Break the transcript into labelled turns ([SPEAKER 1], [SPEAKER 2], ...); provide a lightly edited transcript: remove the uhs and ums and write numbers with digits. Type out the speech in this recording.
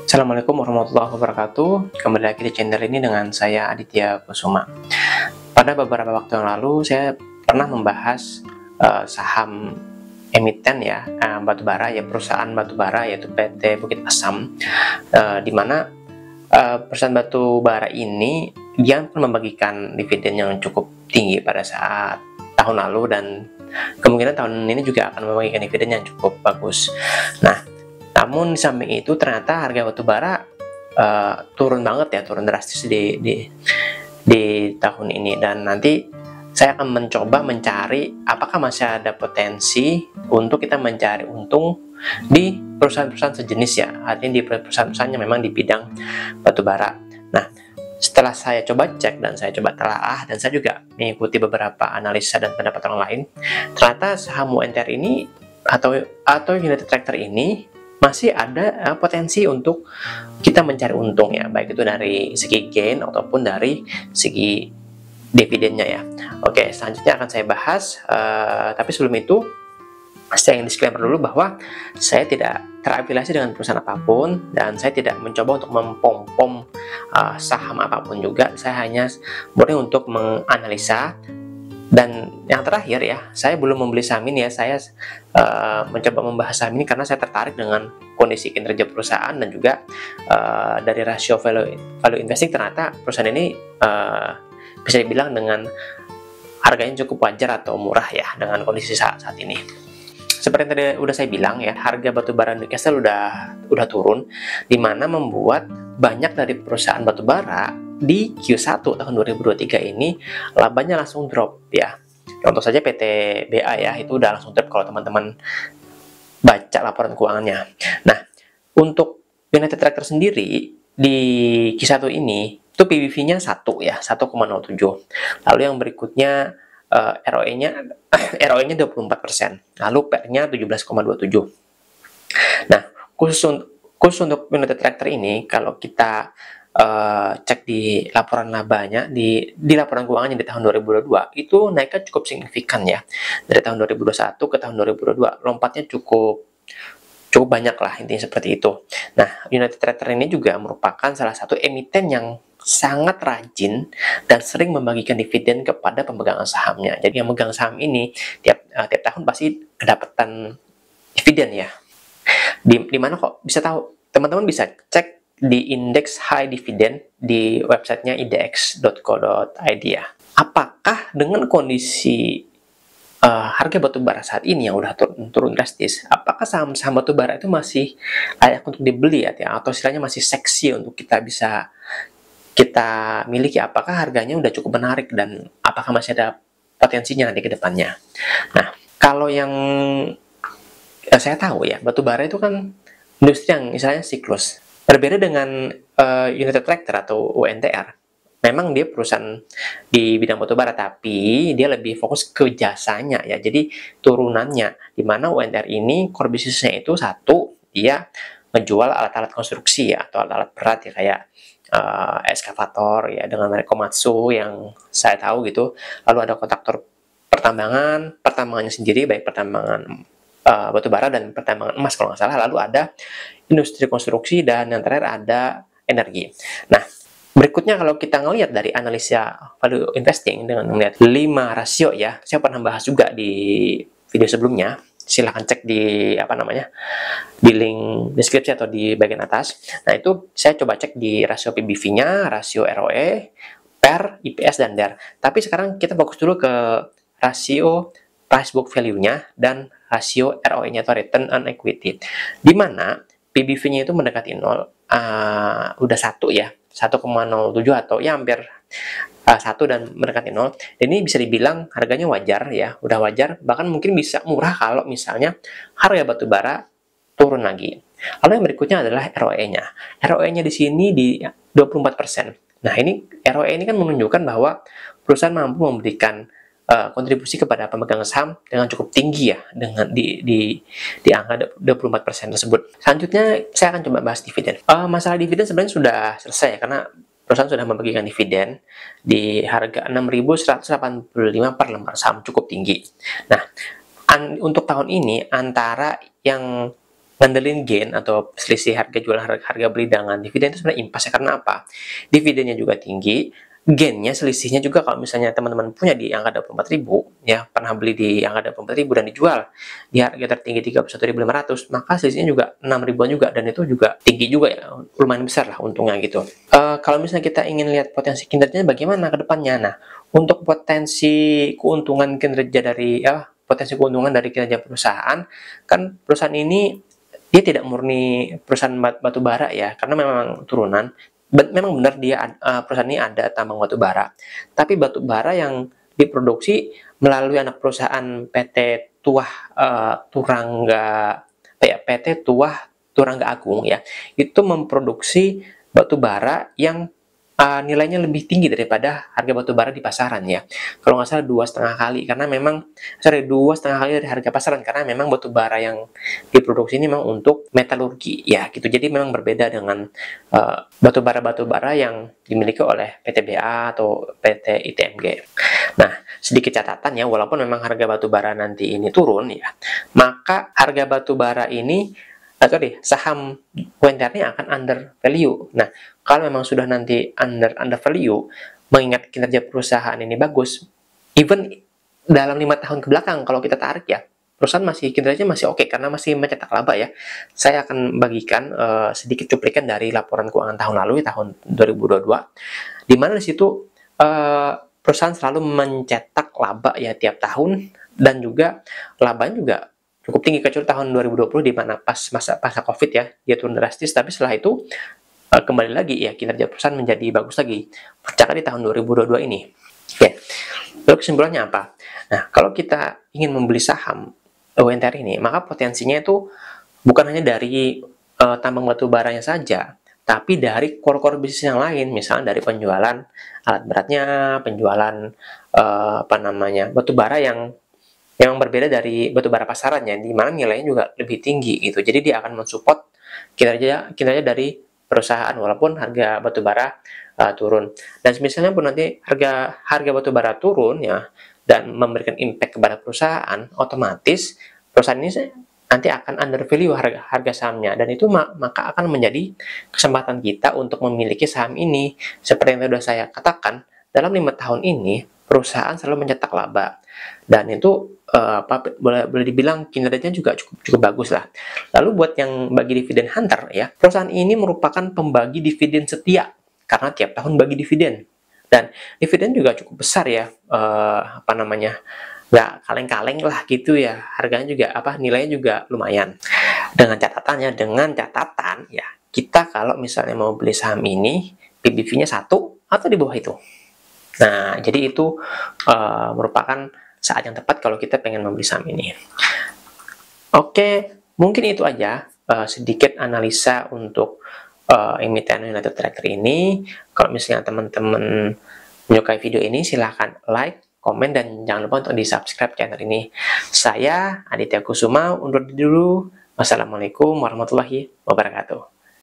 [SPEAKER 1] Assalamualaikum warahmatullahi wabarakatuh. Kembali lagi di channel ini dengan saya Aditya Kusuma. Pada beberapa waktu yang lalu saya pernah membahas saham emiten ya, batubara ya, perusahaan batubara yaitu PT Bukit Asam, di mana perusahaan batubara ini dia membagikan dividen yang cukup tinggi pada saat tahun lalu, dan kemungkinan tahun ini juga akan membagikan dividen yang cukup bagus. Nah, namun di samping itu ternyata harga batubara turun banget ya, turun drastis di tahun ini, dan nanti saya akan mencoba mencari apakah masih ada potensi untuk kita mencari untung di perusahaan-perusahaan sejenis ya, artinya di perusahaan-perusahaan yang memang di bidang batubara. Nah, setelah saya coba cek dan saya coba telaah dan saya juga mengikuti beberapa analisa dan pendapat orang lain, ternyata saham UNTR ini atau United Tractor ini masih ada potensi untuk kita mencari untung ya, baik itu dari segi gain ataupun dari segi dividennya ya. Oke, selanjutnya akan saya bahas, tapi sebelum itu saya ingin disclaimer dulu bahwa saya tidak terafiliasi dengan perusahaan apapun dan saya tidak mencoba untuk mempom-pom saham apapun juga. Saya hanya murni untuk menganalisa. Dan yang terakhir ya, saya belum membeli saham ini ya, saya mencoba membahas saham ini karena saya tertarik dengan kondisi kinerja perusahaan dan juga dari rasio value investing, ternyata perusahaan ini bisa dibilang dengan harganya cukup wajar atau murah ya dengan kondisi saat ini. Seperti yang tadi udah saya bilang ya, harga batubara Newcastle udah turun, dimana membuat banyak dari perusahaan batubara di Q1 tahun 2023 ini labanya langsung drop ya. Contoh saja PT BA ya, itu udah langsung drop kalau teman-teman baca laporan keuangannya. Nah, untuk United Tractor sendiri di Q1 ini itu PBV-nya 1 ya, 1,07. Lalu yang berikutnya ROE-nya 24%, lalu PER-nya 17,27. Nah, khusus untuk United Tractor ini, kalau kita cek di laporan labanya, di laporan keuangannya di tahun 2022 itu naiknya cukup signifikan ya, dari tahun 2021 ke tahun 2022 lompatnya cukup banyak lah, intinya seperti itu. Nah, United Tractor ini juga merupakan salah satu emiten yang sangat rajin dan sering membagikan dividen kepada pemegang sahamnya. Jadi yang megang saham ini tiap tahun pasti kedapatan dividen ya. Di mana kok bisa tahu? Teman-teman bisa cek di indeks high dividend di websitenya idx.co.id ya. Apakah dengan kondisi harga batubara saat ini yang udah turun drastis, apakah saham-saham batubara itu masih layak untuk dibeli ya, atau istilahnya masih seksi untuk kita bisa kita miliki? Apakah harganya udah cukup menarik dan apakah masih ada potensinya nanti ke depannya? Nah, kalau yang saya tahu ya, batubara itu kan industri yang misalnya siklus. Berbeda dengan United Tractor atau UNTR, memang dia perusahaan di bidang batubara, tapi dia lebih fokus ke jasanya ya. Jadi turunannya, di mana UNTR ini core bisnisnya itu satu, dia menjual alat-alat konstruksi ya, atau alat-alat berat ya, kayak eskavator ya dengan merek Komatsu yang saya tahu gitu. Lalu ada kontraktor pertambangannya sendiri, baik pertambangan batubara dan pertambangan emas kalau nggak salah. Lalu ada industri konstruksi dan yang terakhir ada energi. Nah, berikutnya kalau kita ngelihat dari analisa value investing dengan melihat 5 rasio ya, saya pernah bahas juga di video sebelumnya. Silahkan cek di di link deskripsi atau di bagian atas. Nah, itu saya coba cek di rasio PBV-nya, rasio ROE, PER, IPS, dan DER. Tapi sekarang kita fokus dulu ke rasio price book value-nya dan rasio ROE-nya atau return on equity. Di mana PBV-nya itu mendekati 0, udah 1 ya, 1,07 atau ya hampir 1 dan mendekati 0. Ini bisa dibilang harganya wajar ya, udah wajar, bahkan mungkin bisa murah kalau misalnya harga batubara turun lagi. Lalu yang berikutnya adalah ROE-nya. ROE-nya di sini di 24%. Nah, ini ROE ini kan menunjukkan bahwa perusahaan mampu memberikan kontribusi kepada pemegang saham dengan cukup tinggi ya, dengan di angka 24% tersebut. Selanjutnya saya akan coba bahas dividen. Masalah dividen sebenarnya sudah selesai ya, karena perusahaan sudah membagikan dividen di harga 6.185 per lembar saham, cukup tinggi. Nah, untuk tahun ini antara yang ngandelin gain atau selisih harga jual harga beli dengan dividen itu sebenarnya impas ya. Karena apa? Dividennya juga tinggi, gainnya selisihnya juga kalau misalnya teman-teman punya di angka 24.000 ya, pernah beli di angka 24.000 dan dijual di harga tertinggi 31.500, maka selisihnya juga 6 ribuan juga, dan itu juga tinggi juga ya, lumayan besar lah untungnya gitu. Kalau misalnya kita ingin lihat potensi kinerjanya bagaimana ke depannya, nah untuk potensi keuntungan kinerja dari potensi keuntungan dari kinerja perusahaan, kan perusahaan ini dia tidak murni perusahaan batu bara ya, karena memang turunan. Memang benar dia perusahaan ini ada tambang batu bara, tapi batu bara yang diproduksi melalui anak perusahaan PT Tuah Turangga, PT Tuah Turangga Agung ya, itu memproduksi batu bara yang nilainya lebih tinggi daripada harga batu bara di pasaran ya. Kalau nggak salah 2,5 kali, karena memang 2,5 kali dari harga pasaran, karena memang batu bara yang diproduksi ini memang untuk metalurgi ya gitu. Jadi memang berbeda dengan batu bara yang dimiliki oleh PTBA atau PT ITMG. Nah, sedikit catatan ya, walaupun memang harga batu bara nanti ini turun ya, maka harga batu bara ini saham UNTR ini akan under value. Nah, kalau memang sudah nanti under value, mengingat kinerja perusahaan ini bagus, even dalam 5 tahun ke belakang kalau kita tarik ya, perusahaan kinerjanya masih oke karena masih mencetak laba ya. Saya akan bagikan sedikit cuplikan dari laporan keuangan tahun lalu, tahun 2022, di mana di situ perusahaan selalu mencetak laba ya tiap tahun, dan juga labanya juga cukup tinggi, kecuali tahun 2020 di mana pas masa Covid ya, dia turun drastis, tapi setelah itu kembali lagi ya kinerja perusahaan menjadi bagus lagi, puncaknya di tahun 2022 ini. Ya. Lalu kesimpulannya apa? Nah, kalau kita ingin membeli saham UNTR ini, maka potensinya itu bukan hanya dari tambang batu baranya saja, tapi dari core bisnis yang lain, misalnya dari penjualan alat beratnya, penjualan batu bara yang berbeda dari batu bara pasarannya, di mana nilainya juga lebih tinggi gitu. Jadi dia akan mensupport kinerja dari perusahaan walaupun harga batu bara turun. Dan misalnya pun nanti harga batu bara turun ya, dan memberikan impact kepada perusahaan, otomatis perusahaan ini nanti akan under value harga sahamnya, dan itu maka akan menjadi kesempatan kita untuk memiliki saham ini. Seperti yang sudah saya katakan, dalam 5 tahun ini perusahaan selalu mencetak laba, dan itu boleh dibilang kinerjanya juga cukup bagus lah. Lalu buat yang bagi dividen hunter ya, perusahaan ini merupakan pembagi dividen setia karena tiap tahun bagi dividen, dan dividen juga cukup besar ya, nggak kaleng-kaleng lah gitu ya, harganya juga nilainya juga lumayan. Dengan catatan ya, kita kalau misalnya mau beli saham ini, PBV-nya 1 atau di bawah itu. Nah, jadi itu merupakan saat yang tepat kalau kita pengen membeli saham ini. Oke, mungkin itu aja sedikit analisa untuk emiten United Tractor ini. Kalau misalnya teman-teman menyukai video ini, silahkan like, komen, dan jangan lupa untuk di-subscribe channel ini. Saya Aditya Kusuma undur diri dulu. Wassalamualaikum warahmatullahi wabarakatuh.